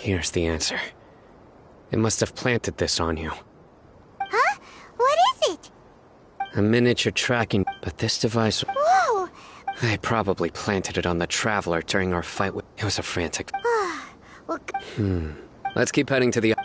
Here's the answer. It must have planted this on you. Huh? What is it? A miniature tracking... But this device... Whoa! They probably planted it on the Traveler during our fight with... It was a frantic... Well, Let's keep heading to the...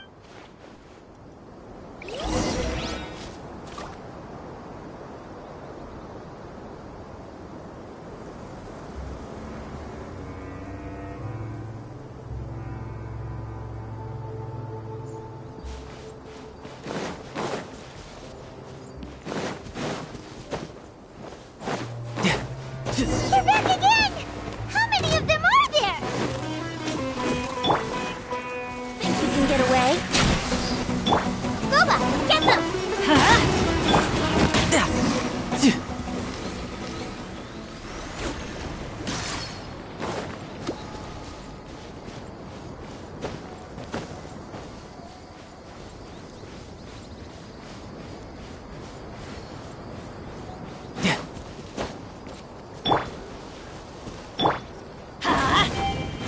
they're back again! How many of them are there? Think you can get away? Gooba, get them!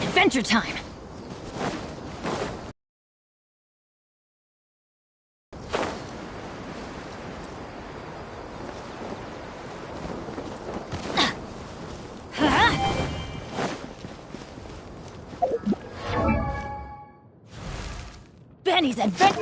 Adventure time! Benny's adventure!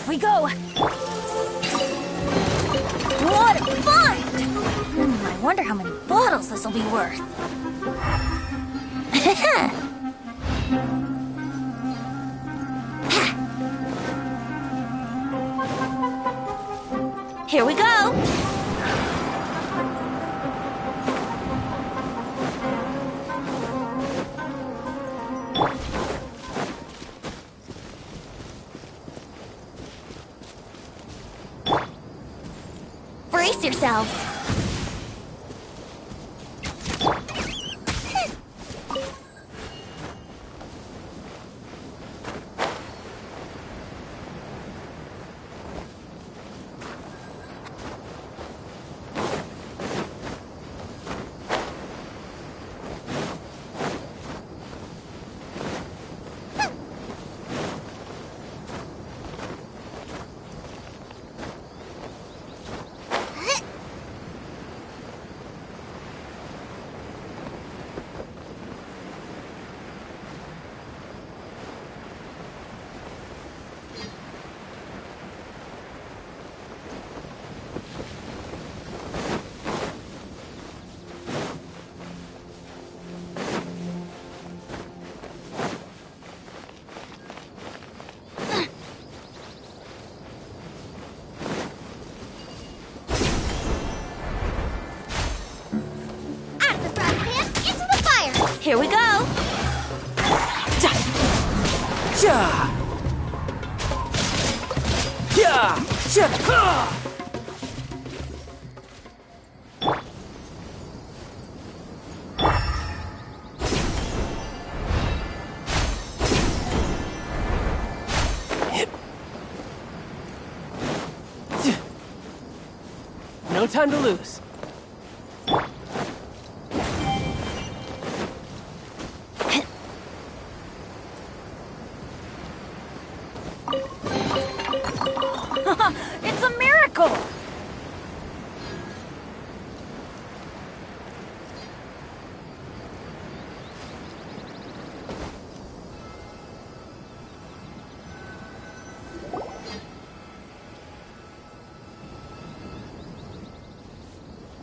We go! What a find! I wonder how many bottles this'll be worth. Here we go! Brace yourselves. Here we go! Ja! No time to lose. It's a miracle!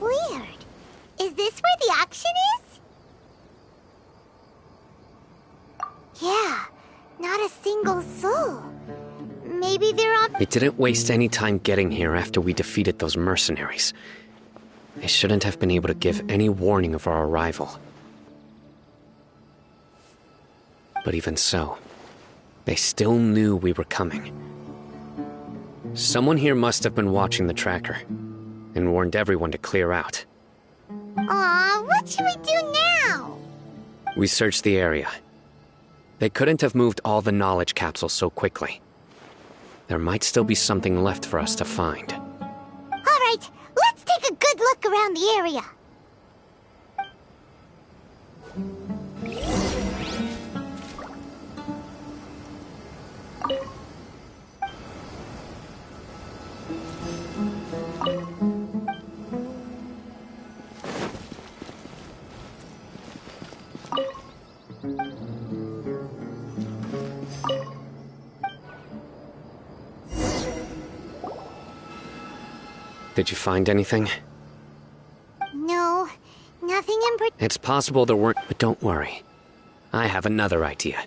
Weird. Is this where the action is? Yeah, not a single soul. Maybe they're on... They didn't waste any time getting here after we defeated those mercenaries. They shouldn't have been able to give any warning of our arrival. But even so, they still knew we were coming. Someone here must have been watching the tracker and warned everyone to clear out. Aw, what should we do now? We searched the area. They couldn't have moved all the knowledge capsules so quickly. There might still be something left for us to find. All right, let's take a good look around the area. Did you find anything? No, nothing in particular. It's possible there weren't, but don't worry. I have another idea.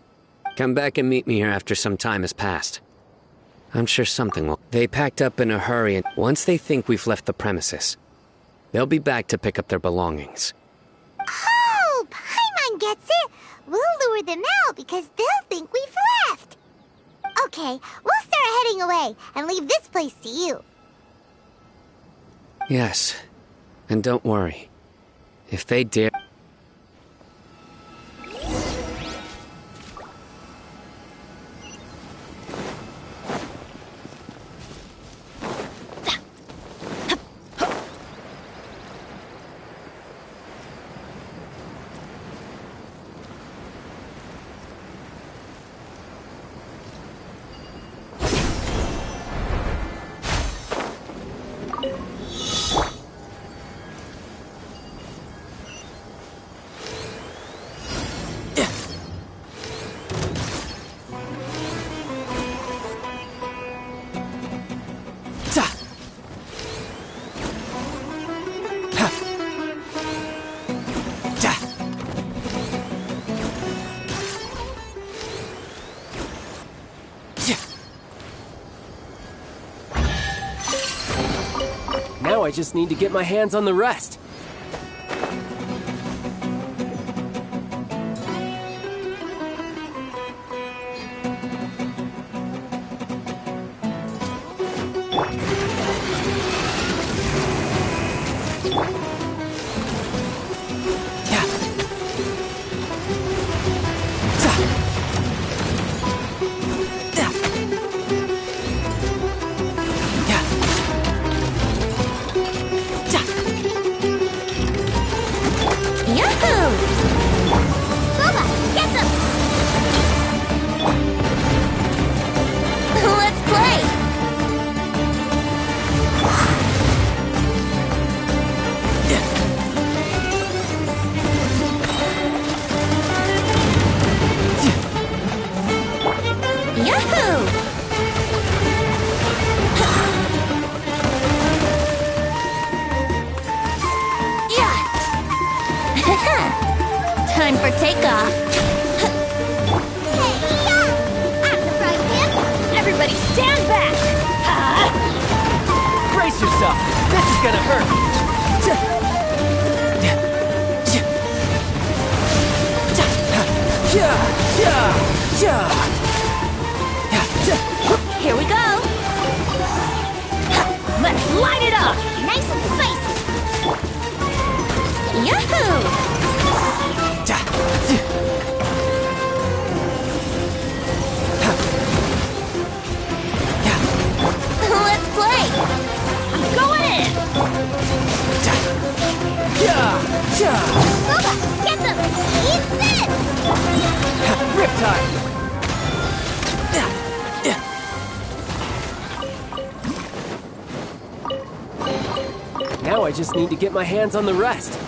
Come back and meet me here after some time has passed. I'm sure something will. They packed up in a hurry, and once they think we've left the premises, they'll be back to pick up their belongings. Oh, Paimon gets it. We'll lure them out because they'll think we've left. Okay, we'll start heading away and leave this place to you. Yes, and don't worry. If they dare... Now I just need to get my hands on the rest. Time for takeoff. Hey-ya! I'm surprised him. Everybody stand back! Brace yourself! This is gonna hurt! Here we go! Let's play! I'm going in! Boba, get them! Eat this! Riptide! Now I just need to get my hands on the rest.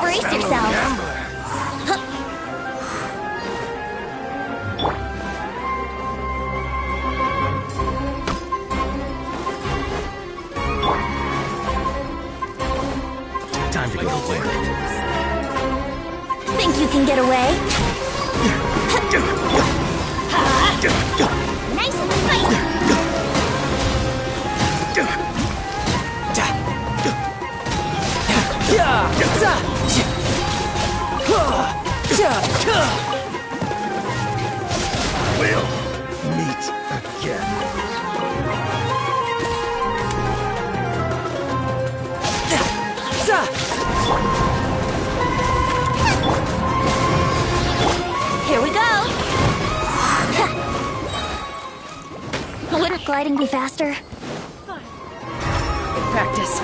Brace yourself! Time to go to work. Think you can get away? Nice and spicy! We'll meet again. Here we go! Wouldn't gliding be faster? Practice.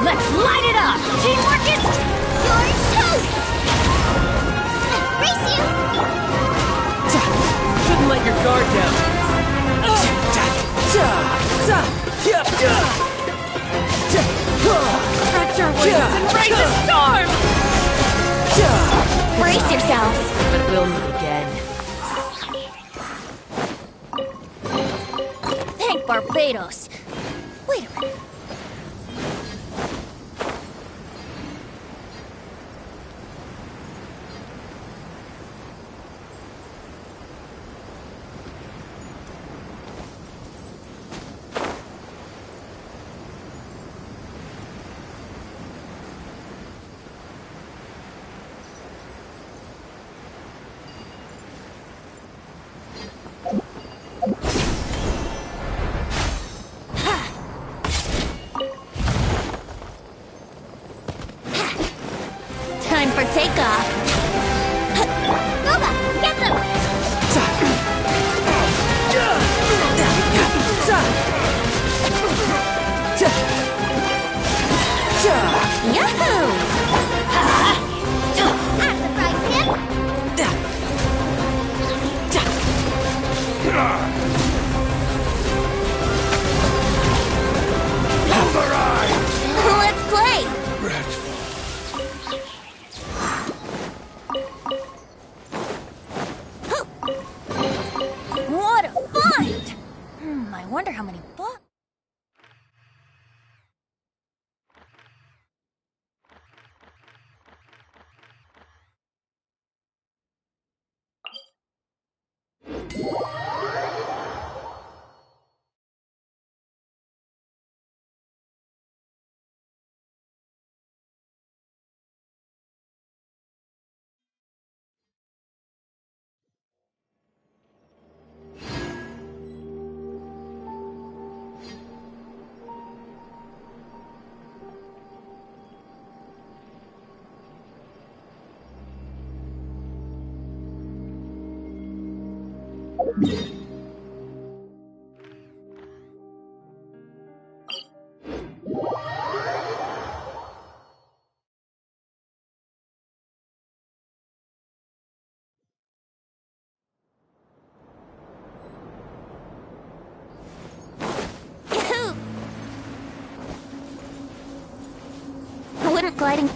Let's light it up! Teamwork is... You're toast! Race you! Shouldn't let your guard down. Stretch your wings and raise a storm! Brace yourselves! But we'll meet again. Thank Barbados! Wait a minute. Time for takeoff! Boba, get them! Yahoo! I'm surprised, Pip! Let's play! What a find! I wonder how many bucks. Yahoo! Wouldn't gliding...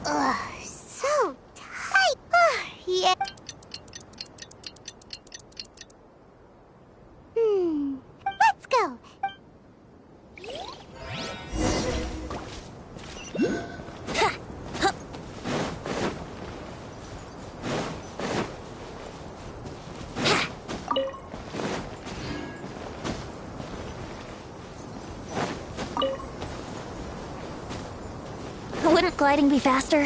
Ugh, so tight. Yeah. Let's go. Wouldn't gliding be faster?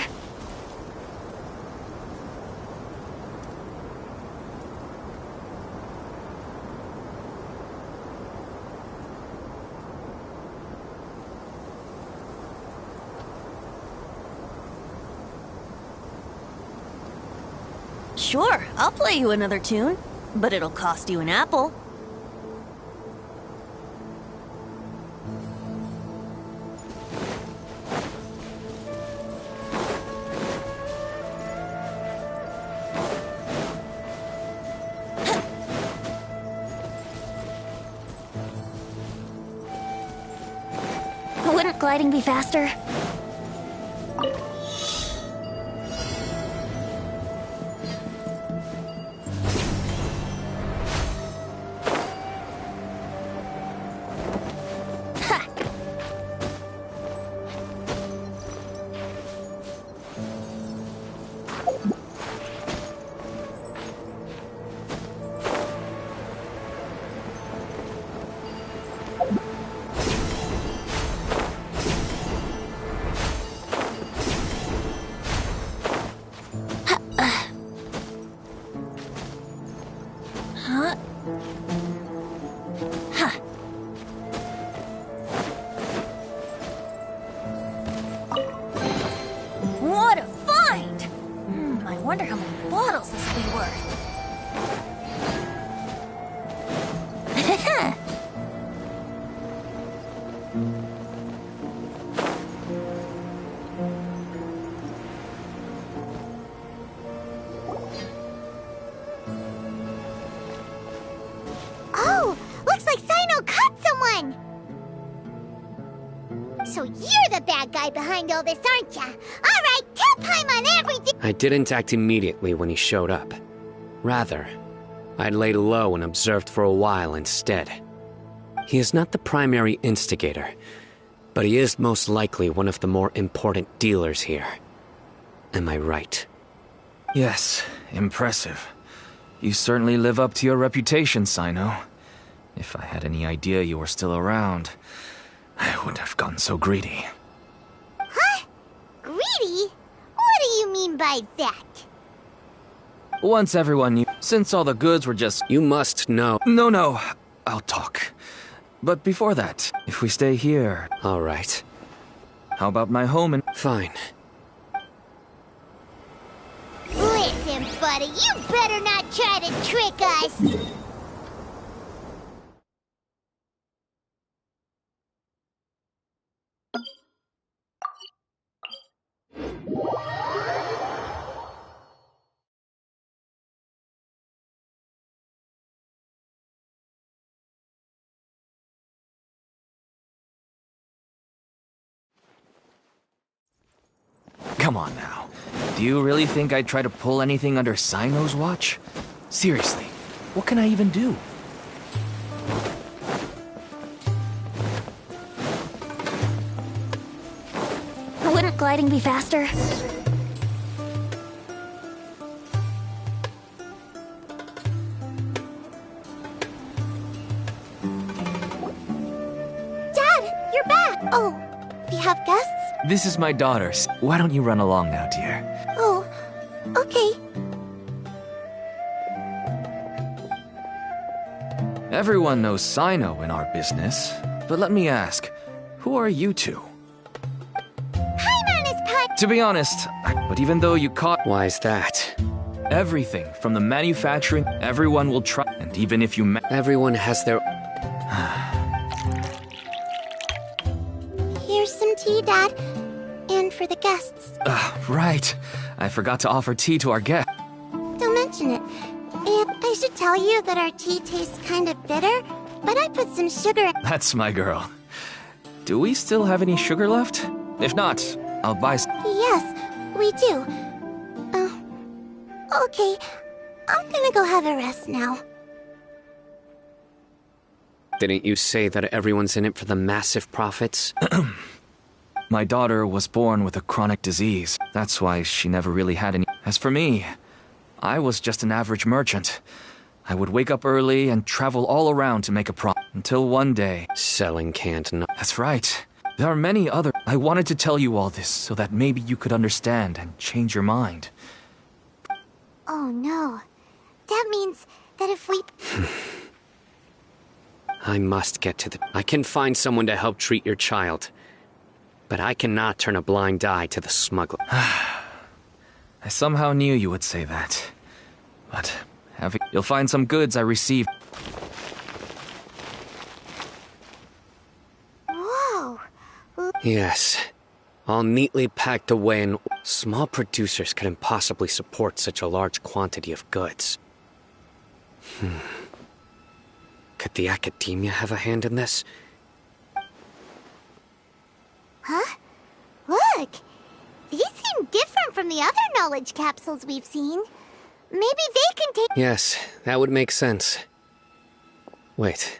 Sure, I'll play you another tune, but it'll cost you an apple. Wouldn't gliding be faster? What a find! I wonder how many bottles this will be worth. Oh, looks like Sino caught someone! So you're the bad guy behind all this, aren't ya? Alright, tell Paimon everything! I didn't act immediately when he showed up. Rather, I laid low and observed for a while instead. He is not the primary instigator, but he is most likely one of the more important dealers here. Am I right? Yes, impressive. You certainly live up to your reputation, Sino. If I had any idea you were still around, I wouldn't have gotten so greedy. Huh? Greedy? What do you mean by that? Once everyone knew, since all the goods were just... You must know. No, I'll talk. But before that, if we stay here... All right. How about my home and... Fine. Listen, buddy, you better not try to trick us! Come on now. Do you really think I'd try to pull anything under Sino's watch? Seriously, what can I even do? fighting be faster? Dad, you're back! Oh, we have guests? This is my daughter. Why don't you run along now, dear? Oh, okay. Everyone knows Sino in our business. But let me ask, who are you two? Paimon is part. To be honest, but even though you caught Why is that? everything from the manufacturing, everyone will try. And even if you Everyone has their... Here's some tea, Dad. And for the guests. right. I forgot to offer tea to our guest. Don't mention it. And I should tell you that our tea tastes kind of bitter, but I put some sugar in. That's my girl. Do we still have any sugar left? If not, I'll buy some. Yes, we do. Okay. I'm gonna go have a rest now. Didn't you say that everyone's in it for the massive profits? My daughter was born with a chronic disease. That's why she never really had any. As for me, I was just an average merchant. I would wake up early and travel all around to make a profit. Until one day. Selling canned nuts. That's right. There are many other. I wanted to tell you all this so that maybe you could understand and change your mind. Oh no. That means that if we... I must get to the... I can find someone to help treat your child. But I cannot turn a blind eye to the smuggler. I somehow knew you would say that. But you'll find some goods I received. Whoa. Yes. All neatly packed away and... Small producers couldn't possibly support such a large quantity of goods. Could the Academia have a hand in this? Huh? Look! These seem different from the other knowledge capsules we've seen. Maybe they can take... Yes, that would make sense. Wait,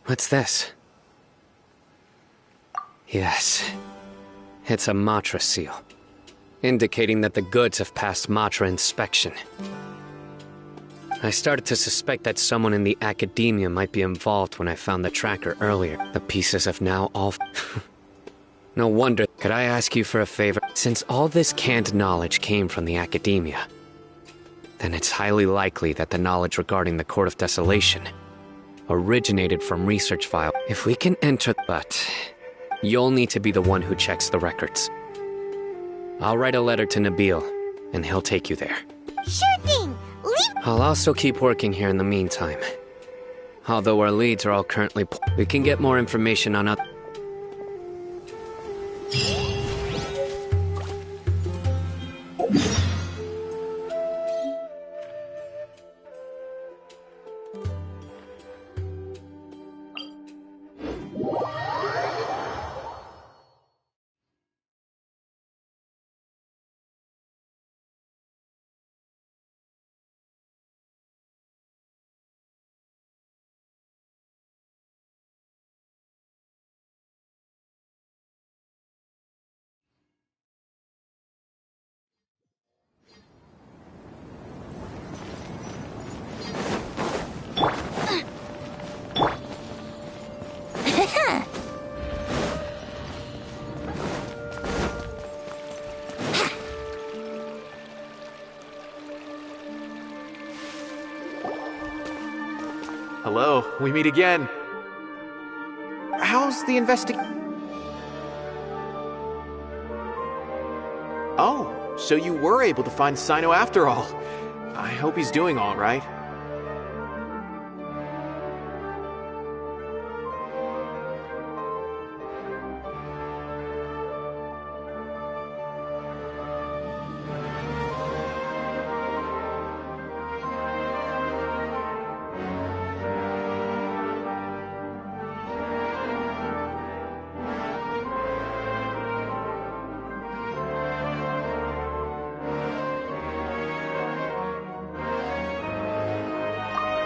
what's this? Yes, it's a Matra seal, indicating that the goods have passed Matra inspection. I started to suspect that someone in the Academia might be involved when I found the tracker earlier. The pieces have now all... No wonder. Could I ask you for a favor? Since all this canned knowledge came from the Academia, then it's highly likely that the knowledge regarding the Court of Desolation originated from research files. If we can enter... But you'll need to be the one who checks the records. I'll write a letter to Nabil, and he'll take you there. Sure thing! Leave... I'll also keep working here in the meantime. Although our leads are all currently... We can get more information on other... Hello, we meet again. How's the Oh, so you were able to find Sino after all. I hope he's doing all right.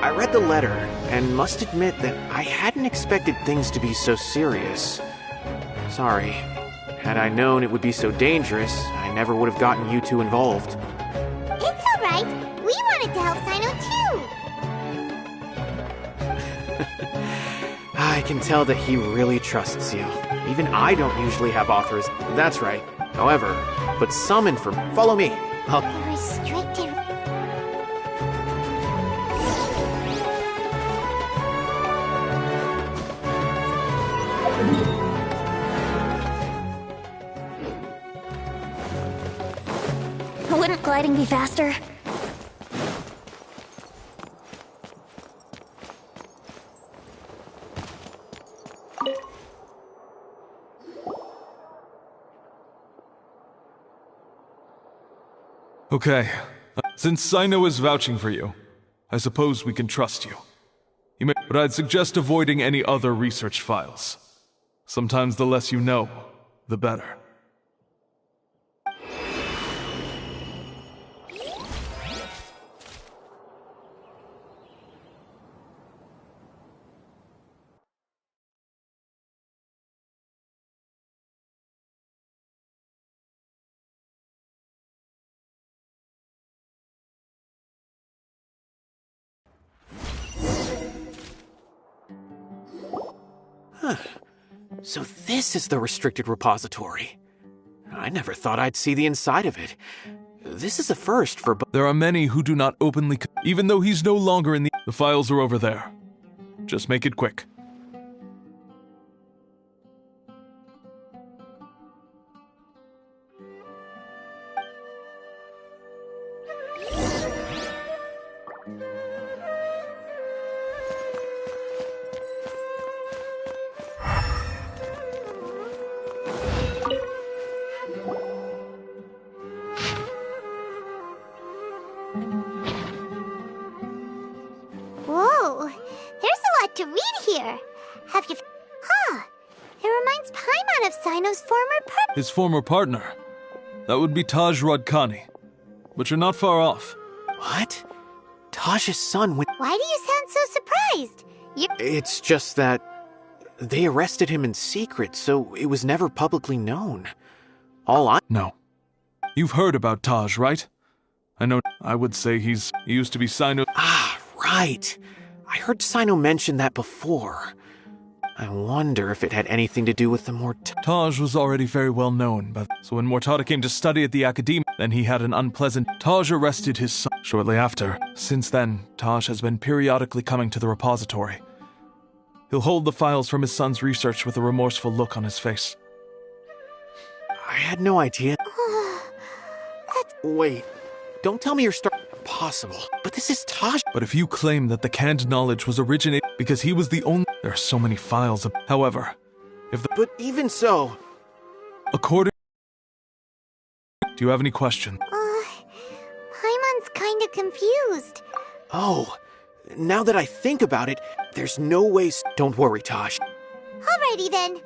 I read the letter, and must admit that I hadn't expected things to be so serious. Sorry. Had I known it would be so dangerous, I never would have gotten you two involved. It's alright. We wanted to help Sino too. I can tell that he really trusts you. Even I don't usually have authors. That's right. However, but summon for... Follow me. The restricted... Wouldn't gliding be faster? Okay. Since Sino is vouching for you, I suppose we can trust you. But I'd suggest avoiding any other research files. Sometimes the less you know, the better. So this is the restricted repository. I never thought I'd see the inside of it. This is a first for There are many who do not openly... Even though he's no longer in the... The files are over there. Just make it quick. Whoa, there's a lot to read here. Have you... Huh. It reminds Paimon of Sino's former partner. His former partner. That would be Taj Rodkani. But you're not far off. What? Taj's son went... Why do you sound so surprised? It's just that... They arrested him in secret, so it was never publicly known. All I... No. You've heard about Taj, right? I know... I would say he used to be Sino... Ah, right. I heard Sino mention that before. I wonder if it had anything to do with the Taj was already very well known, but so when Mortada came to study at the Academia, then he had an unpleasant... Taj arrested his son shortly after. Since then, Taj has been periodically coming to the repository. He'll hold the files from his son's research with a remorseful look on his face. I had no idea. Wait, don't tell me you're Possible, but this is Taj. But if you claim that the canned knowledge was originated because he was the only... There are so many files of... However, if the... But even so... According... Do you have any questions? Paimon's kinda confused. Oh, now that I think about it, there's no way... Don't worry, Taj. Alrighty then.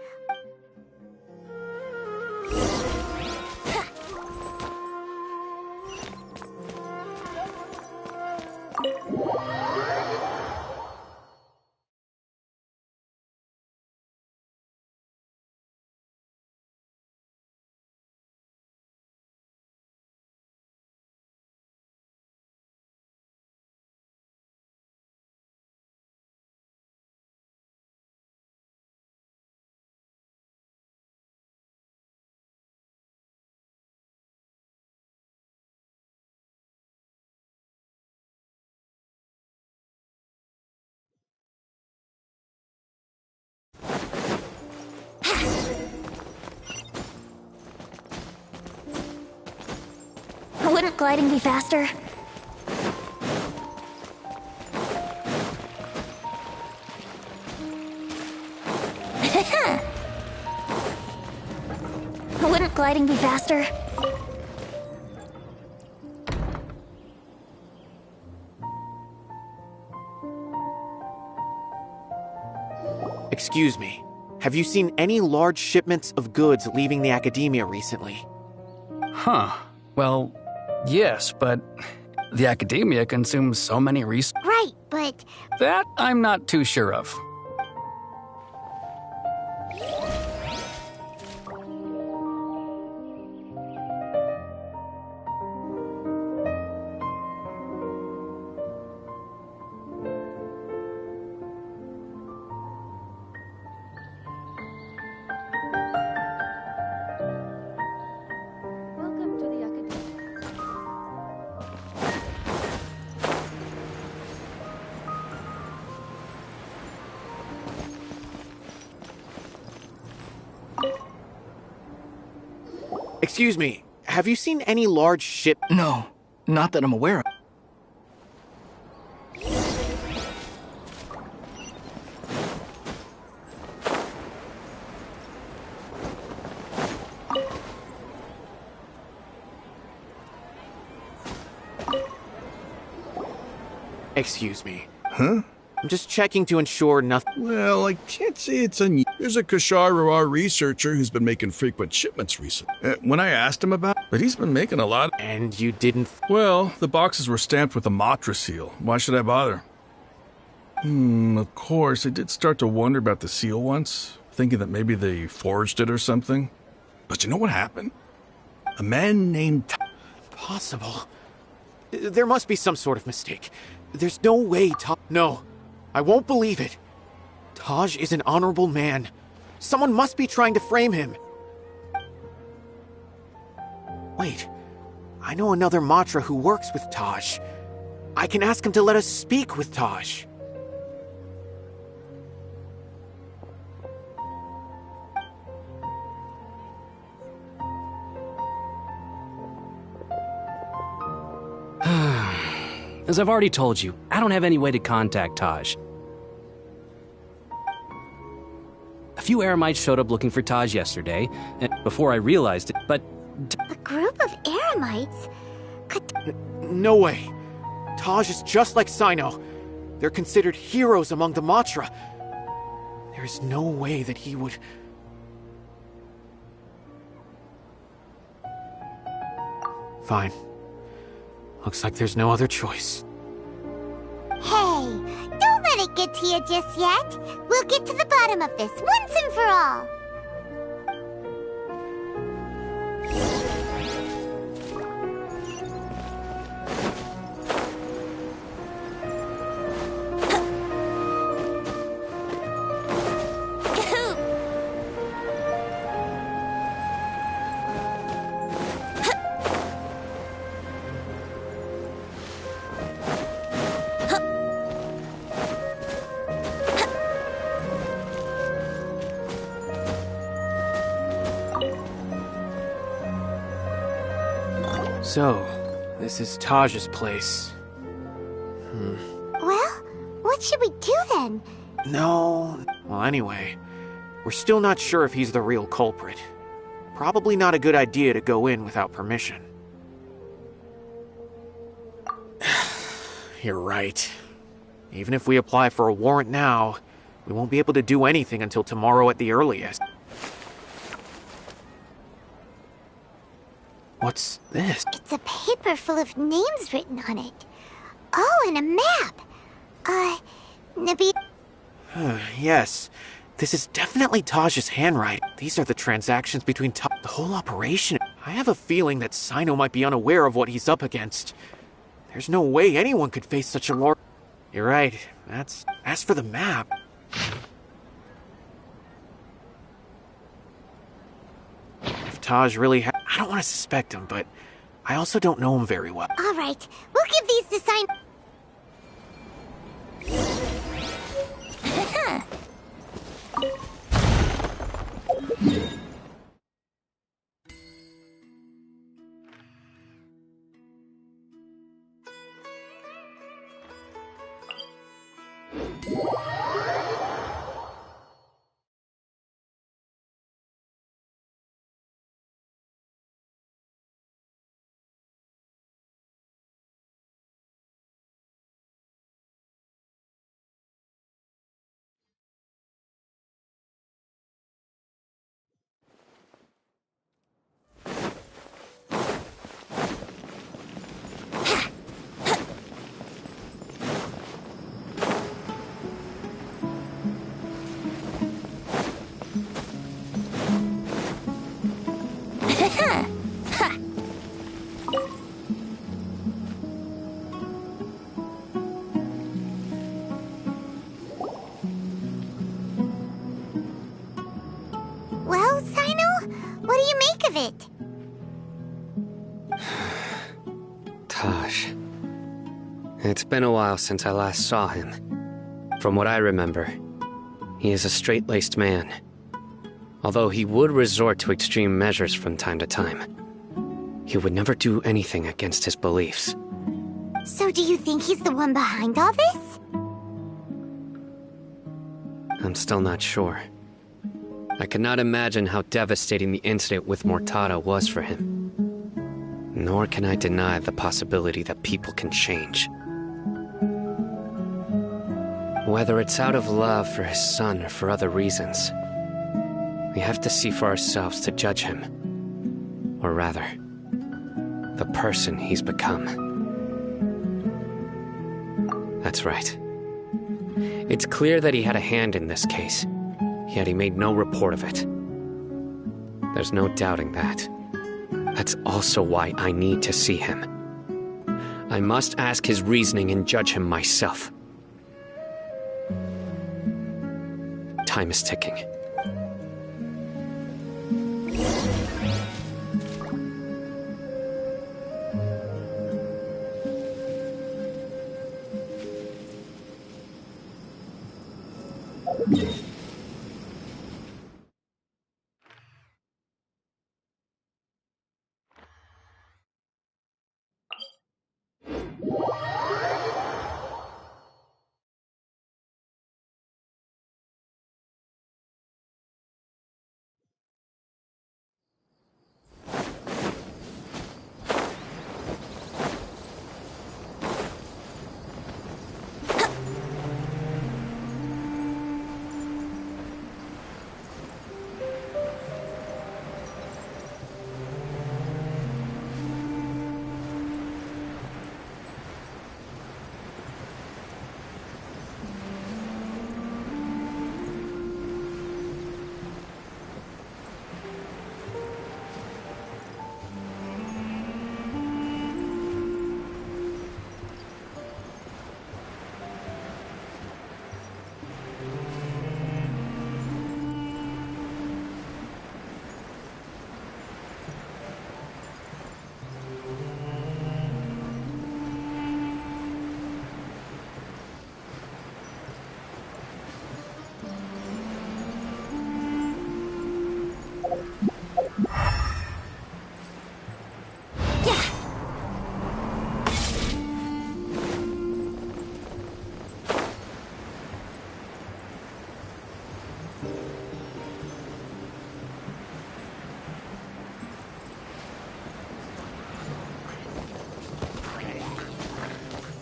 Wouldn't gliding be faster? Wouldn't gliding be faster? Excuse me. Have you seen any large shipments of goods leaving the Academia recently? Huh. Well, yes, but the Academia consumes so many resources. Right, but... That I'm not too sure of. Excuse me, have you seen any large ship? No, not that I'm aware of. Excuse me. Huh? I'm just checking to ensure nothing. Well, I can't say it's There's a Kashar researcher who's been making frequent shipments recently. When I asked him about it, but he's been making a lot. And you didn't... Well, the boxes were stamped with the Matra seal. Why should I bother? Of course, I did start to wonder about the seal once, thinking that maybe they forged it or something. But you know what happened? A man named... Impossible. There must be some sort of mistake. There's no way No, I won't believe it. Taj is an honorable man. Someone must be trying to frame him. Wait, I know another Matra who works with Taj. I can ask him to let us speak with Taj. As I've already told you, I don't have any way to contact Taj. A few Eremites showed up looking for Taj yesterday, and before I realized it, but... A group of Eremites? No way. Taj is just like Sino. They're considered heroes among the Matra. There's no way that he would... Fine. Looks like there's no other choice. Hey, don't let it get to you just yet. We'll get to the bottom of this once and for all. So, this is Taj's place. Well, what should we do then? No. Well, anyway, we're still not sure if he's the real culprit. Probably not a good idea to go in without permission. You're right. Even if we apply for a warrant now, we won't be able to do anything until tomorrow at the earliest. What's this? It's a paper full of names written on it. Oh, and a map. Nabi... Yes. This is definitely Taj's handwriting. These are the transactions between the whole operation. I have a feeling that Sino might be unaware of what he's up against. There's no way anyone could face such a large... You're right. As for the map... If Taj really I don't want to suspect him, but I also don't know him very well. All right, we'll give these to Sino. Well, Sino, what do you make of it? Taj. It's been a while since I last saw him. From what I remember, he is a straight-laced man. Although he would resort to extreme measures from time to time. He would never do anything against his beliefs. So do you think he's the one behind all this? I'm still not sure. I cannot imagine how devastating the incident with Mortada was for him. Nor can I deny the possibility that people can change. Whether it's out of love for his son or for other reasons, we have to see for ourselves to judge him. Or rather, the person he's become. That's right. It's clear that he had a hand in this case, yet he made no report of it. There's no doubting that. That's also why I need to see him. I must ask his reasoning and judge him myself. Time is ticking.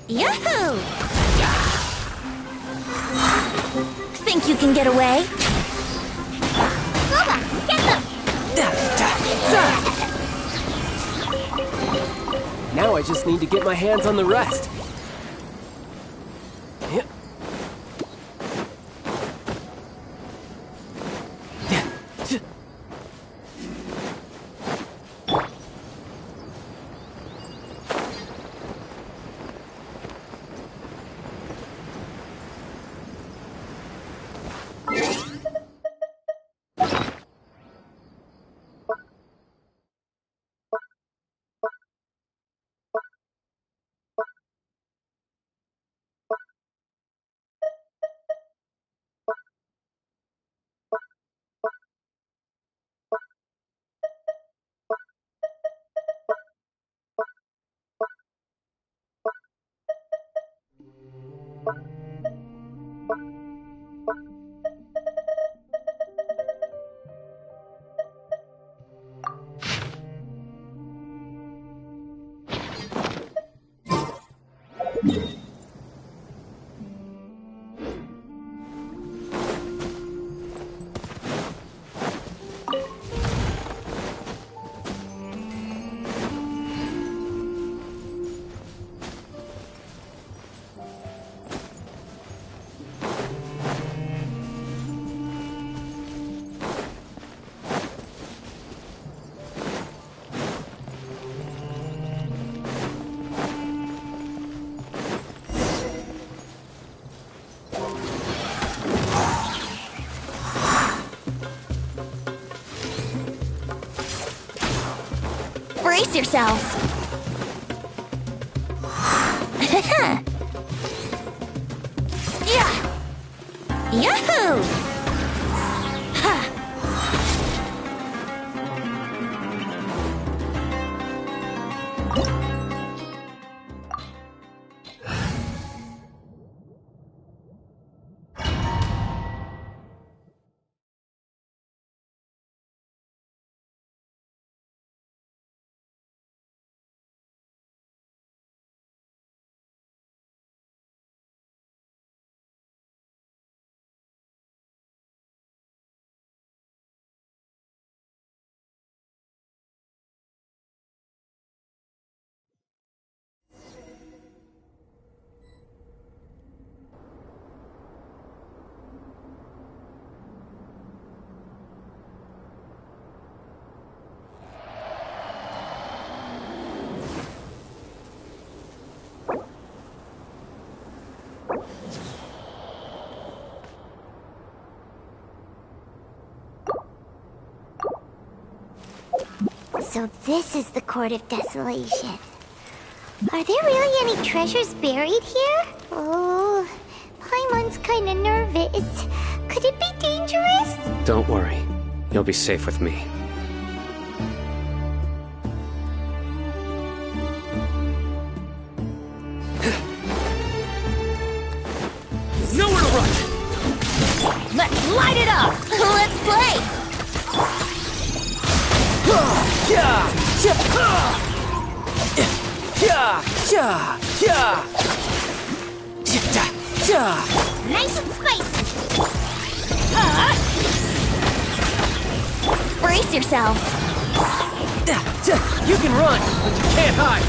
Yahoo! Think you can get away? Guoba, get them! Now I just need to get my hands on the rest. Brace yourselves. Yeah. Yahoo! Ha. So this is the Court of Desolation. Are there really any treasures buried here? Oh, Paimon's kinda nervous. Could it be dangerous? Don't worry. You'll be safe with me. Nowhere to run! Let's light it up! Let's play! Nice and spicy! Brace yourselves! You can run, but you can't hide!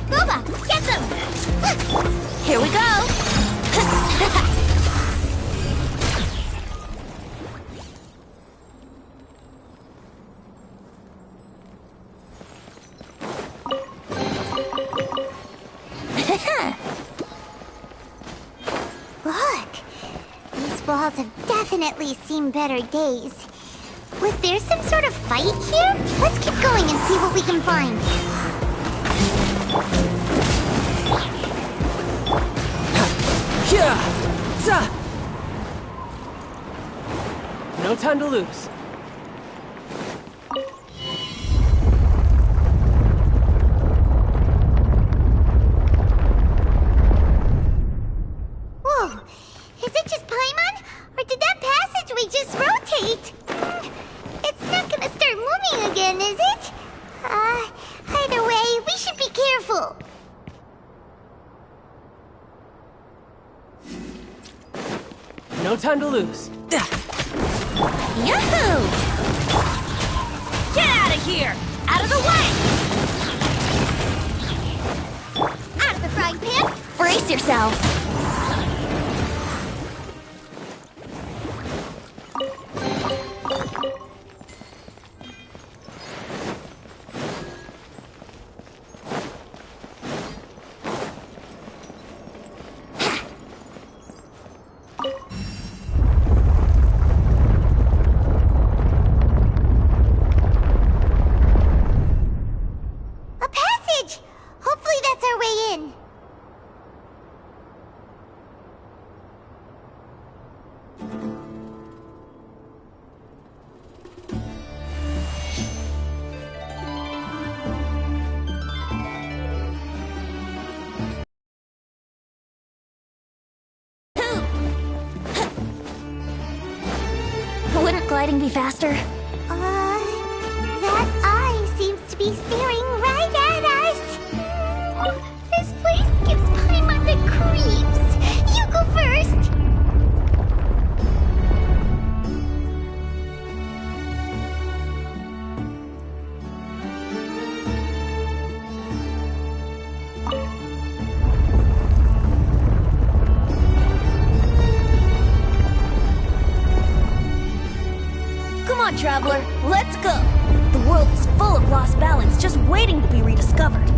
Boba, get them! Here we go! Look! These walls have definitely seen better days. Was there some sort of fight here? Let's keep going and see what we can find. No time to lose. Whoa! Is it just Paimon? Or did that passageway just rotate? It's not gonna start moving again, is it? Either way, we should be careful. No time to lose. Yahoo! Get out of here! Out of the way! Out of the frying pan! Brace yourselves! A passage! Hopefully that's our way in. Wouldn't gliding be faster? That eye seems to be staring right at us. This place gives Paimon the creeps. You go first. Come on, traveler, let's go! The world is full of lost balance just waiting to be rediscovered.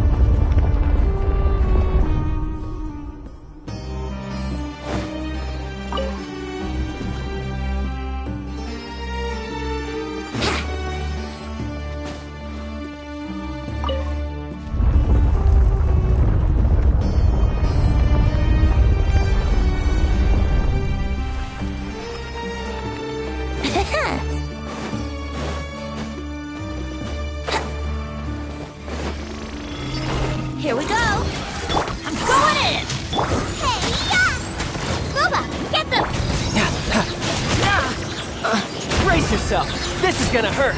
Here we go. I'm going in. Hey, yeah! Boba, get them! Brace yourself. This is gonna hurt.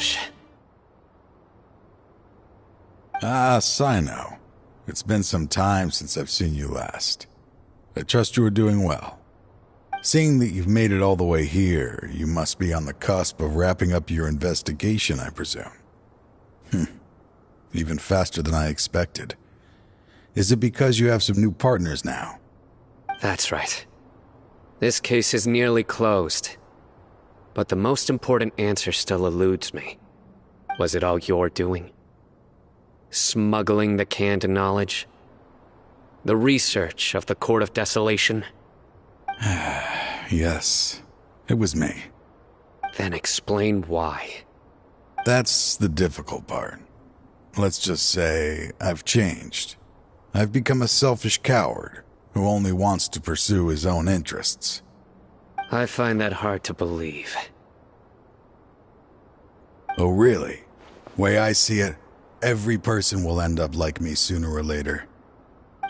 Taj. Ah, Sino. It's been some time since I've seen you last. I trust you are doing well. Seeing that you've made it all the way here, you must be on the cusp of wrapping up your investigation, I presume. Even faster than I expected. Is it because you have some new partners now? That's right. This case is nearly closed. But the most important answer still eludes me. Was it all your doing? Smuggling the canned knowledge? The research of the Court of Desolation? Yes, it was me. Then explain why. That's the difficult part. Let's just say I've changed. I've become a selfish coward who only wants to pursue his own interests. I find that hard to believe. Oh, really? Way I see it, every person will end up like me sooner or later.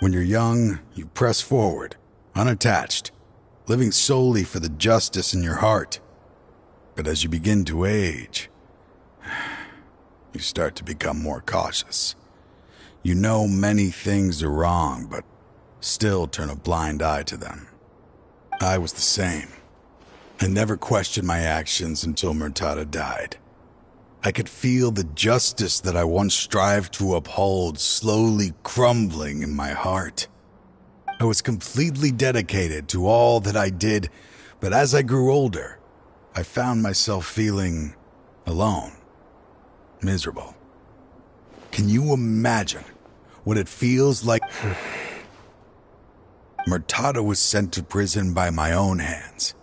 When you're young, you press forward, unattached, living solely for the justice in your heart. But as you begin to age, you start to become more cautious. You know many things are wrong, but still turn a blind eye to them. I was the same. I never questioned my actions until Murtada died. I could feel the justice that I once strived to uphold slowly crumbling in my heart. I was completely dedicated to all that I did, but as I grew older, I found myself feeling alone, miserable. Can you imagine what it feels like? Murtada was sent to prison by my own hands.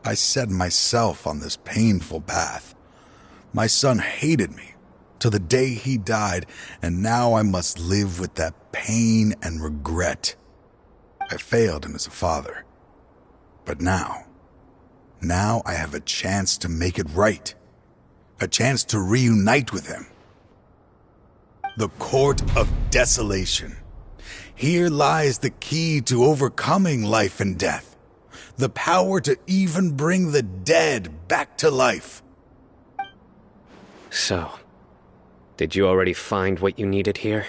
I set myself on this painful path. My son hated me till the day he died, and now I must live with that pain and regret. I failed him as a father. But now I have a chance to make it right. A chance to reunite with him. The Court of Desolation. Here lies the key to overcoming life and death. The power to even bring the dead back to life. So, did you already find what you needed here?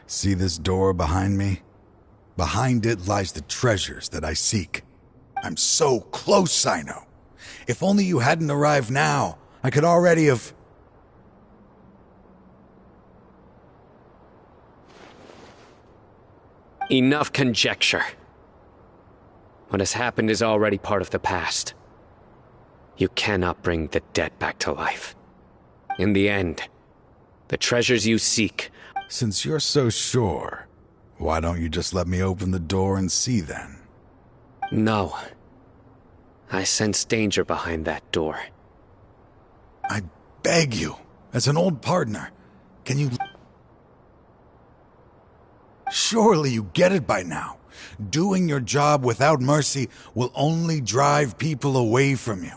See this door behind me? Behind it lies the treasures that I seek. I'm so close, Sino. If only you hadn't arrived now, I could already have... Enough conjecture. What has happened is already part of the past. You cannot bring the dead back to life. In the end, the treasures you seek... Since you're so sure, why don't you just let me open the door and see then? No. I sense danger behind that door. I beg you, as an old partner, can you... Surely you get it by now. Doing your job without mercy will only drive people away from you.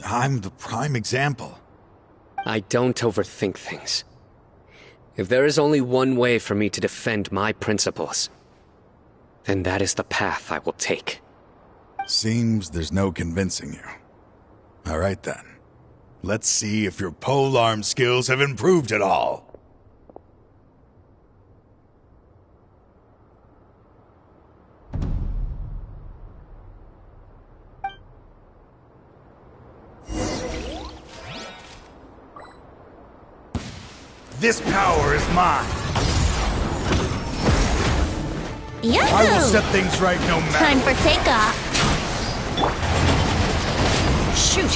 I'm the prime example. I don't overthink things. If there is only one way for me to defend my principles, then that is the path I will take. Seems there's no convincing you. All right then. Let's see if your polearm skills have improved at all. This power is mine. Yahoo! I will set things right no matter. Time for takeoff. Shoot!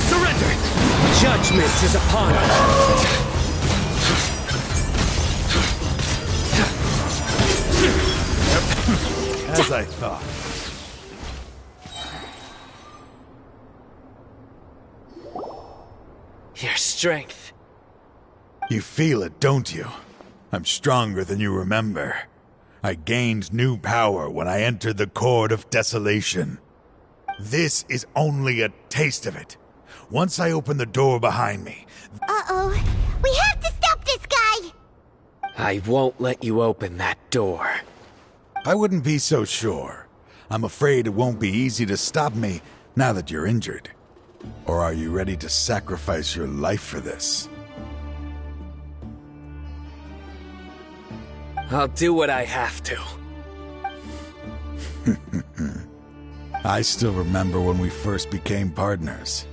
Surrender! Judgment is upon us. As I thought. Your strength. You feel it, don't you? I'm stronger than you remember. I gained new power when I entered the Court of Desolation. This is only a taste of it. Once I open the door behind me, Uh-oh. We have to stop this guy! I won't let you open that door. I wouldn't be so sure. I'm afraid it won't be easy to stop me now that you're injured. Or are you ready to sacrifice your life for this? I'll do what I have to. I still remember when we first became partners.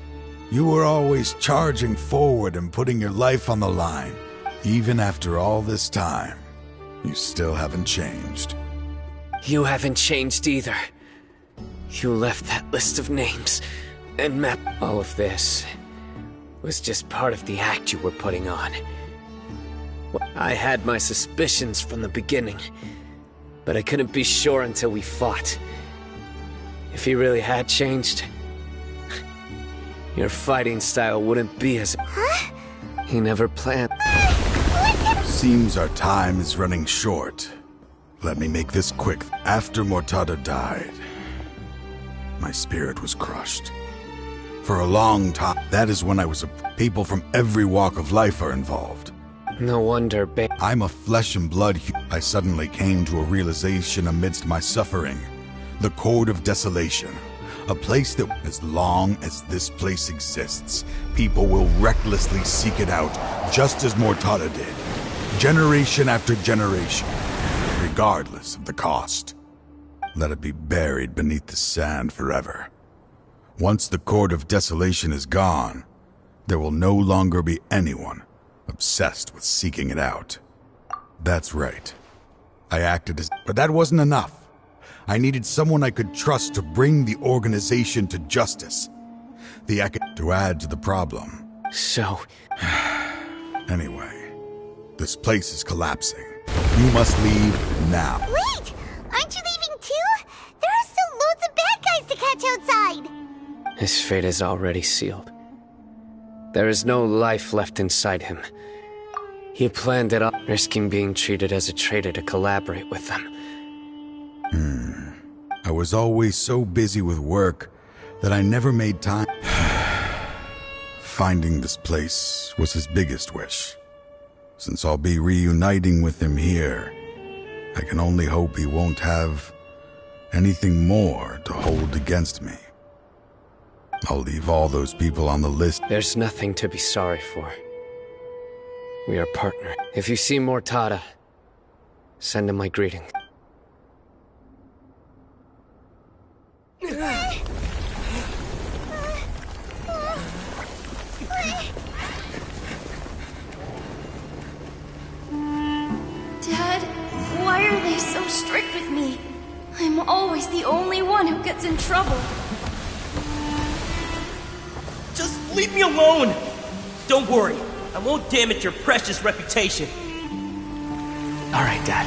You were always charging forward and putting your life on the line. Even after all this time, you still haven't changed. You haven't changed either. You left that list of names and map. All of this was just part of the act you were putting on. I had my suspicions from the beginning, but I couldn't be sure until we fought. If he really had changed, your fighting style wouldn't be as... Huh? He never planned. Seems our time is running short. Let me make this quick. After Mortada died, my spirit was crushed. For a long time, that is when I was people from every walk of life are involved. No wonder, I'm a flesh and blood. I suddenly came to a realization amidst my suffering. The Court of Desolation. A place that, as long as this place exists, people will recklessly seek it out, just as Mortada did. Generation after generation, regardless of the cost. Let it be buried beneath the sand forever. Once the Court of Desolation is gone, there will no longer be anyone obsessed with seeking it out. That's right. I acted as... But that wasn't enough. I needed someone I could trust to bring the organization to justice. To add to the problem. So... Anyway, this place is collapsing. You must leave now. Wait! Aren't you leaving too? There are still loads of bad guys to catch outside! His fate is already sealed. There is no life left inside him. He planned it all, risking being treated as a traitor to collaborate with them. I was always so busy with work that I never made time. Finding this place was his biggest wish. Since I'll be reuniting with him here, I can only hope he won't have anything more to hold against me. I'll leave all those people on the list. There's nothing to be sorry for. We are partners. If you see Mortada, send him my greetings. Dad, why are they so strict with me? I'm always the only one who gets in trouble. Just leave me alone! Don't worry, I won't damage your precious reputation. Alright, Dad.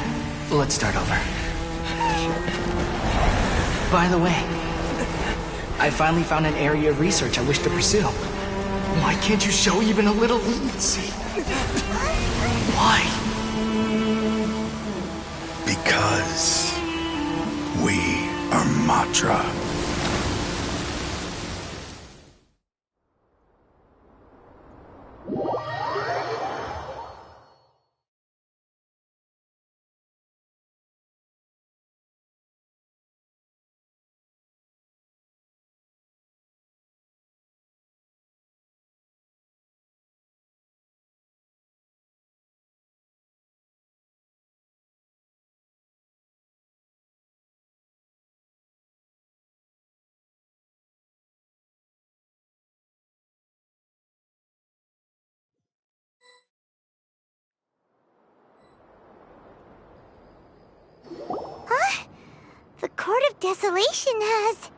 Let's start over. By the way, I finally found an area of research I wish to pursue. Why can't you show even a little leniency? Why? Because we are Matra. Huh? The Court of Desolation has...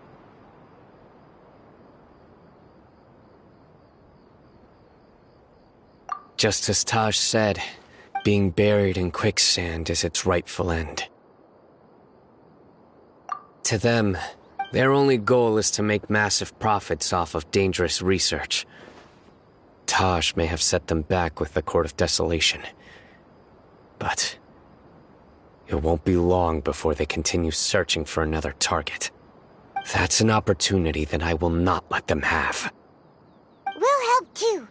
Just as Taj said, being buried in quicksand is its rightful end. To them, their only goal is to make massive profits off of dangerous research. Taj may have set them back with the Court of Desolation, but it won't be long before they continue searching for another target. That's an opportunity that I will not let them have. too.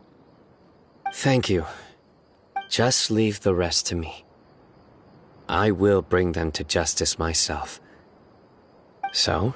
Thank you. Just leave the rest to me. I will bring them to justice myself. So?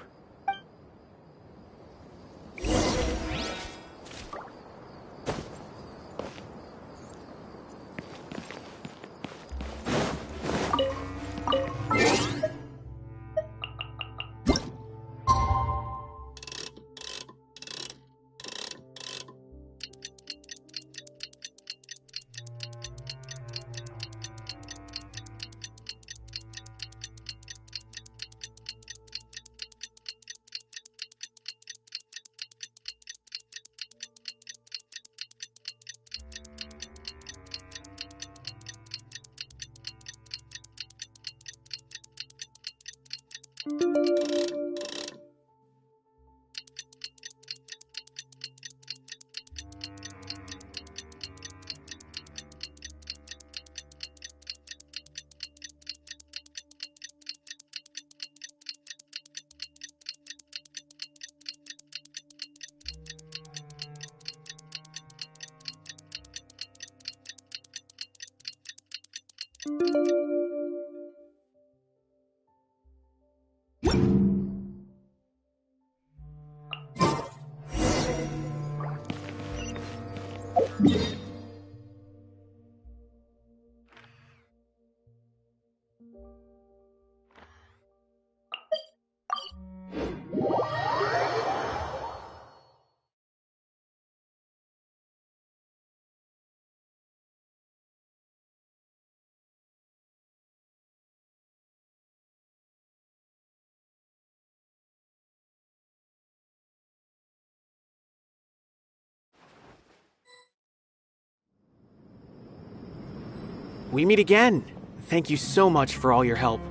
We meet again. Thank you so much for all your help.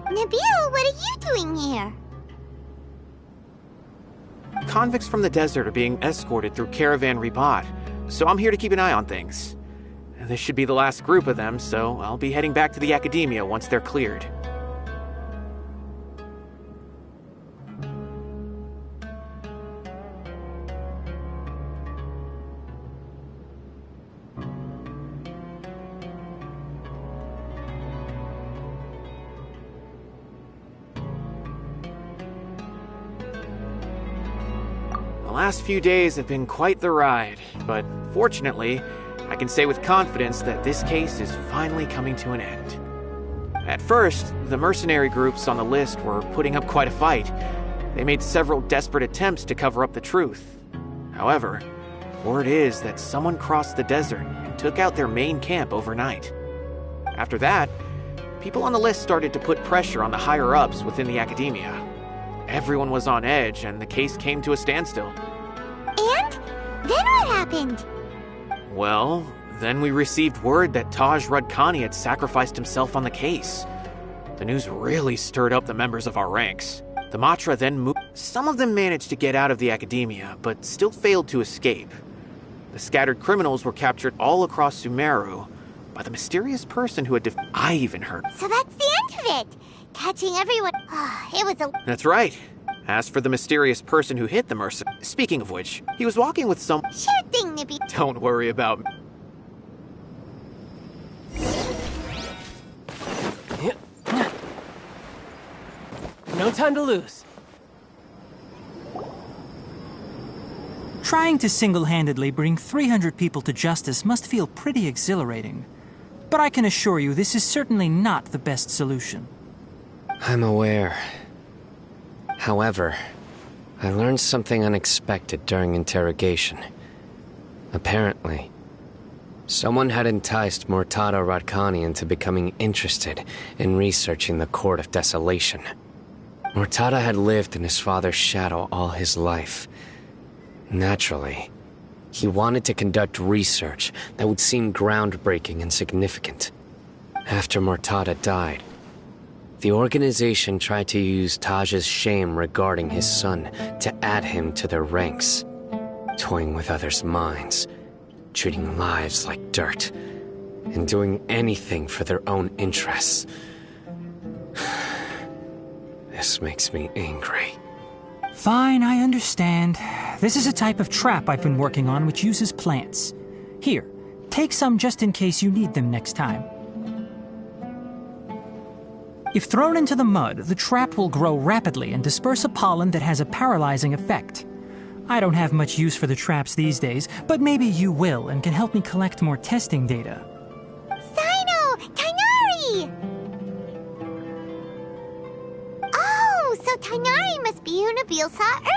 Nabil, what are you doing here? Convicts from the desert are being escorted through Caravan Ribat, so I'm here to keep an eye on things. This should be the last group of them, so I'll be heading back to the Academia once they're cleared. The last few days have been quite the ride, but fortunately, I can say with confidence that this case is finally coming to an end. At first, the mercenary groups on the list were putting up quite a fight. They made several desperate attempts to cover up the truth. However, word is that someone crossed the desert and took out their main camp overnight. After that, people on the list started to put pressure on the higher-ups within the Academia. Everyone was on edge, and the case came to a standstill. And? Then what happened? Well, then we received word that Taj Radkani had sacrificed himself on the case. The news really stirred up the members of our ranks. The Matra then moved. Some of them managed to get out of the Academia, but still failed to escape. The scattered criminals were captured all across Sumeru by the mysterious person who had I even heard. So that's the end of it! Catching everyone. It was a... That's right. As for the mysterious person who hit the mercenary, speaking of which, he was walking with some... Sure thing, Nippy. Don't worry about me. No time to lose. Trying to single-handedly bring 300 people to justice must feel pretty exhilarating. But I can assure you this is certainly not the best solution. I'm aware. However, I learned something unexpected during interrogation. Apparently, someone had enticed Murtada Radkani into becoming interested in researching the Court of Desolation. Murtada had lived in his father's shadow all his life. Naturally, he wanted to conduct research that would seem groundbreaking and significant. After Murtada died, the organization tried to use Taj's shame regarding his son to add him to their ranks, toying with others' minds, treating lives like dirt, and doing anything for their own interests. This makes me angry. Fine, I understand. This is a type of trap I've been working on which uses plants. Here, take some just in case you need them next time. If thrown into the mud, the trap will grow rapidly and disperse a pollen that has a paralyzing effect. I don't have much use for the traps these days, but maybe you will and can help me collect more testing data. Cyno! Tighnari! Oh, so Tighnari must be who Nabil saw earlier!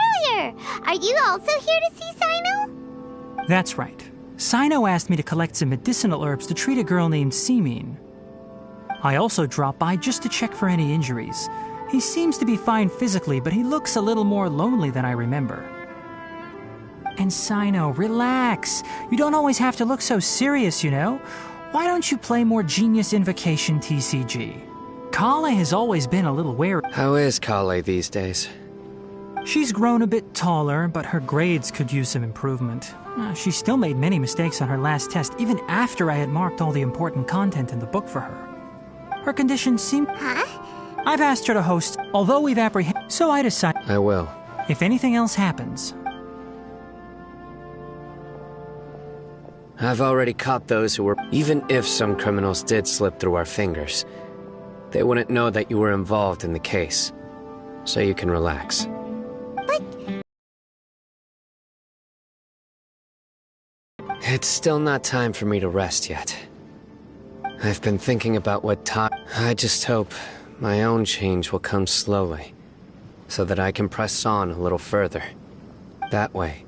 Are you also here to see Cyno? That's right. Cyno asked me to collect some medicinal herbs to treat a girl named Simin. I also dropped by just to check for any injuries. He seems to be fine physically, but he looks a little more lonely than I remember. And Cyno, relax. You don't always have to look so serious, you know? Why don't you play more Genius Invocation TCG? Kale has always been a little wary. How is Kale these days? She's grown a bit taller, but her grades could use some improvement. She still made many mistakes on her last test, even after I had marked all the important content in the book for her. Her condition seemed... Huh? I've asked her to host, although we've apprehended... So I decided... I will. If anything else happens... I've already caught those who were... Even if some criminals did slip through our fingers, they wouldn't know that you were involved in the case. So you can relax. But... It's still not time for me to rest yet. I've been thinking about what time... I just hope my own change will come slowly, so that I can press on a little further. That way,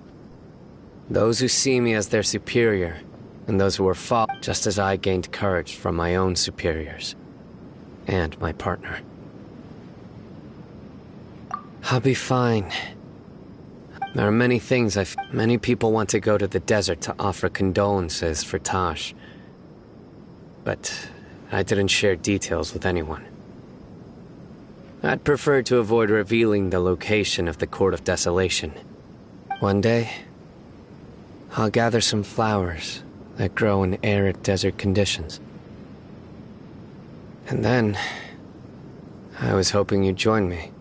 those who see me as their superior, and those who are followed, just as I gained courage from my own superiors, and my partner. I'll be fine. There are many things many people want to go to the desert to offer condolences for Taj. But I didn't share details with anyone. I'd prefer to avoid revealing the location of the Court of Desolation. One day, I'll gather some flowers that grow in arid desert conditions. And then, I was hoping you'd join me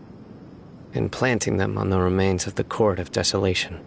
in planting them on the remains of the Court of Desolation.